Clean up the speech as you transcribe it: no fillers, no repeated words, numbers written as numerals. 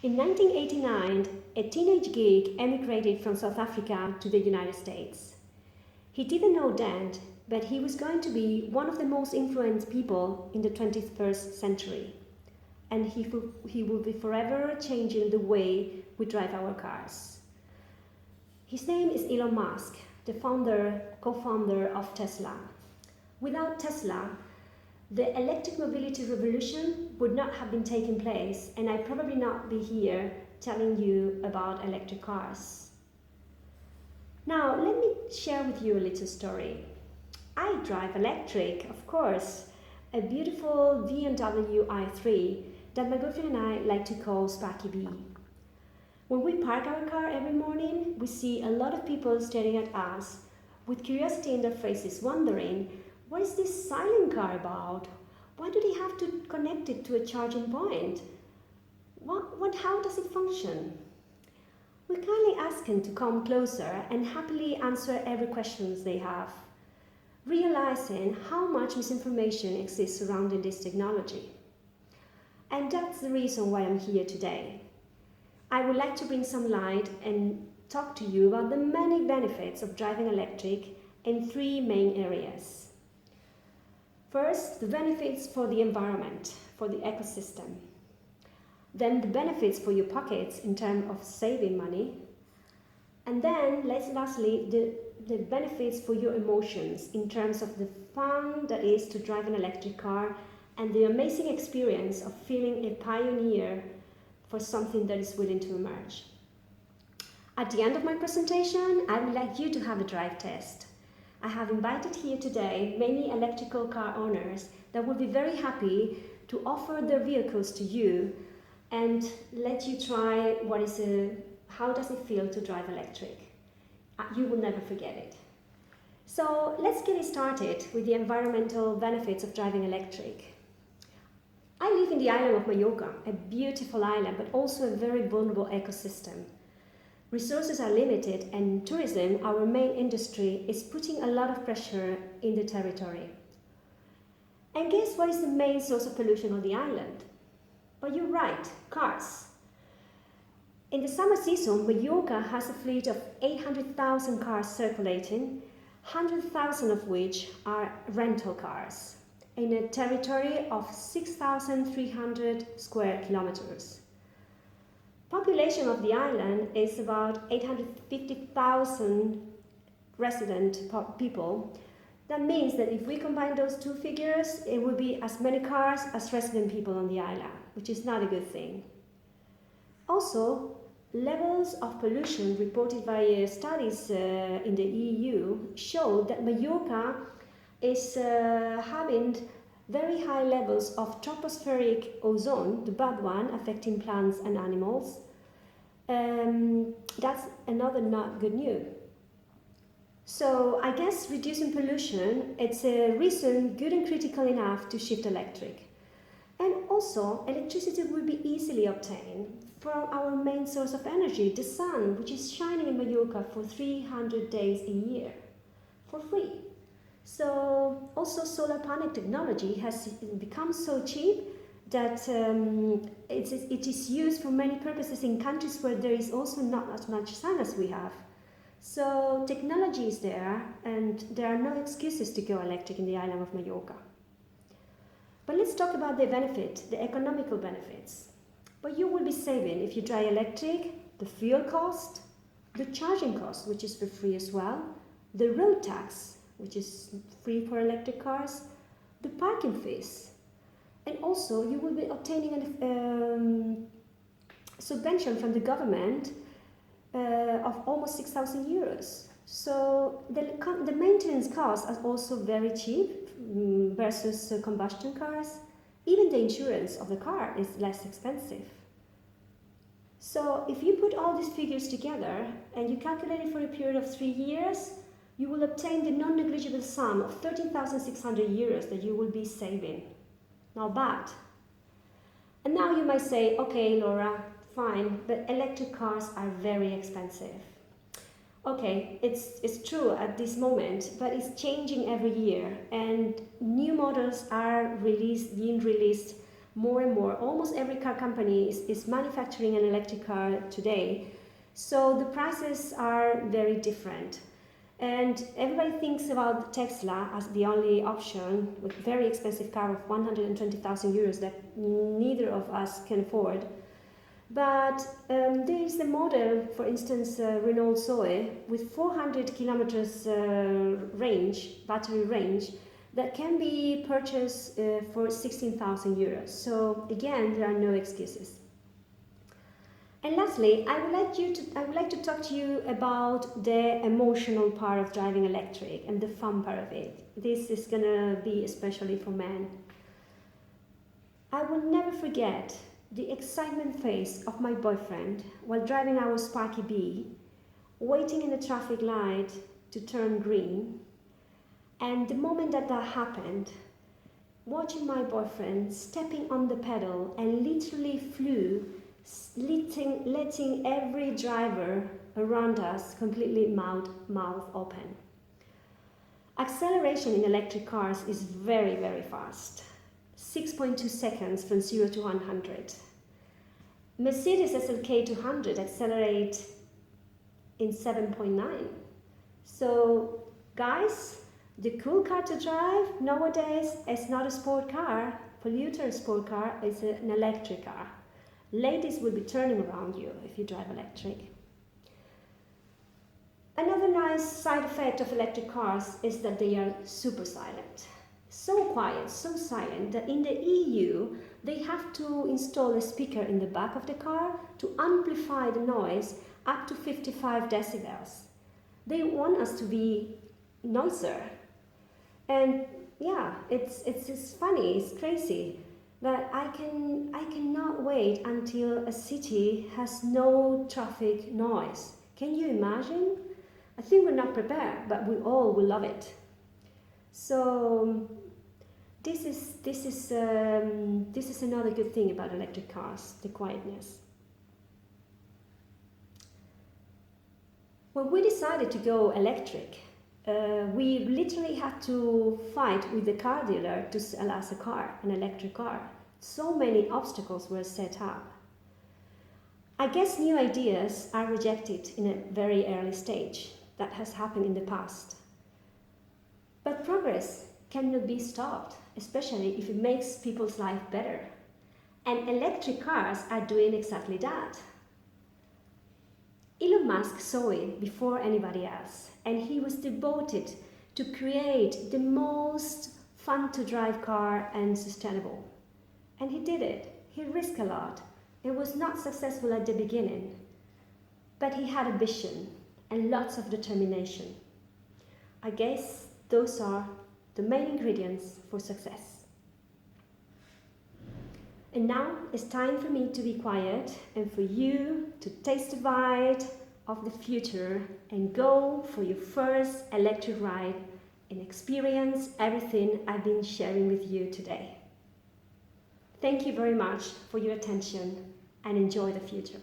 In 1989, a teenage geek emigrated from South Africa to the United States. He didn't know then, but he was going to be one of the most influenced people in the 21st century. And he will be forever changing the way we drive our cars. His name is Elon Musk, the co-founder of Tesla. Without Tesla, the electric mobility revolution would not have been taking place, and I'd probably not be here telling you about electric cars. Now, let me share with you a little story. I drive electric, of course, a beautiful BMW i3 that my girlfriend and I like to call Sparky Bee. When we park our car every morning, we see a lot of people staring at us with curiosity in their faces, wondering, what is this silent car about? Why do they have to connect it to a charging point? How does it function? We kindly ask them to come closer and happily answer every question they have, realizing how much misinformation exists surrounding this technology. And that's the reason why I'm here today. I would like to bring some light and talk to you about the many benefits of driving electric in three main areas. First, the benefits for the environment, for the ecosystem. Then the benefits for your pockets in terms of saving money. And then, lastly, the benefits for your emotions in terms of the fun that is to drive an electric car and the amazing experience of feeling a pioneer for something that is willing to emerge. At the end of my presentation, I would like you to have a drive test. I have invited here today many electrical car owners that will be very happy to offer their vehicles to you and let you try how does it feel to drive electric. You will never forget it. So let's get it started with the environmental benefits of driving electric. I live in the island of Mallorca, a beautiful island, but also a very vulnerable ecosystem. Resources are limited, and tourism, our main industry, is putting a lot of pressure in the territory. And guess what is the main source of pollution on the island? Well, you're right, cars. In the summer season, Mallorca has a fleet of 800,000 cars circulating, 100,000 of which are rental cars, in a territory of 6,300 square kilometers. Population of the island is about 850,000 resident people. That means that if we combine those two figures, it would be as many cars as resident people on the island, which is not a good thing. Also, levels of pollution reported by studies in the EU show that Mallorca is having very high levels of tropospheric ozone, the bad one, affecting plants and animals. That's another not good news. So I guess reducing pollution, it's a reason good and critical enough to shift electric. And also, electricity will be easily obtained from our main source of energy, the sun, which is shining in Mallorca for 300 days a year, for free. So also solar panel technology has become so cheap that it is used for many purposes in countries where there is also not as much sun as we have. So technology is there, and there are no excuses to go electric in the island of Mallorca. But let's talk about the benefit, the economical benefits. What you will be saving if you drive electric: the fuel cost, the charging cost, which is for free as well, the road tax, which is free for electric cars, the parking fees, and also you will be obtaining a subvention from the government of almost 6,000 euros. So the maintenance costs are also very cheap versus combustion cars. Even the insurance of the car is less expensive. So if you put all these figures together and you calculate it for a period of 3 years, you will obtain the non-negligible sum of 13,600 euros that you will be saving. Not bad. And now you might say, okay, Laura, fine, but electric cars are very expensive. Okay, it's true at this moment, but it's changing every year, and new models are being released more and more. Almost every car company is manufacturing an electric car today. So the prices are very different. And everybody thinks about Tesla as the only option with very expensive car of 120,000 euros that neither of us can afford. But there is the model, for instance, Renault Zoe, with 400 kilometers battery range, that can be purchased for 16,000 euros. So again, there are no excuses. And lastly, I would like to talk to you about the emotional part of driving electric and the fun part of it. This is gonna be especially for men. I will never forget the excitement face of my boyfriend while driving our Sparky Bee, waiting in a traffic light to turn green. And the moment that happened, watching my boyfriend stepping on the pedal and literally flew, letting every driver around us completely mouth open. Acceleration in electric cars is very, very fast. 6.2 seconds from 0 to 100. Mercedes SLK 200 accelerate in 7.9. So guys, the cool car to drive nowadays is not a sport car, polluter sport car, it's an electric car. Ladies will be turning around you if you drive electric. Another nice side effect of electric cars is that they are super silent. So quiet, so silent that in the EU they have to install a speaker in the back of the car to amplify the noise up to 55 decibels. They want us to be noisier. And yeah, it's funny, it's crazy. But I cannot wait until a city has no traffic noise. Can you imagine? I think we're not prepared, but we all will love it. So this is another good thing about electric cars, the quietness. When we decided to go electric, we literally had to fight with the car dealer to sell us a car, an electric car. So many obstacles were set up. I guess new ideas are rejected in a very early stage. That has happened in the past. But progress cannot be stopped, especially if it makes people's life better. And electric cars are doing exactly that. Elon Musk saw it before anybody else, and he was devoted to create the most fun to drive car and sustainable. And he did it. He risked a lot. It was not successful at the beginning, but he had a vision and lots of determination. I guess those are the main ingredients for success. And now it's time for me to be quiet and for you to taste a bite of the future and go for your first electric ride and experience everything I've been sharing with you today. Thank you very much for your attention and enjoy the future.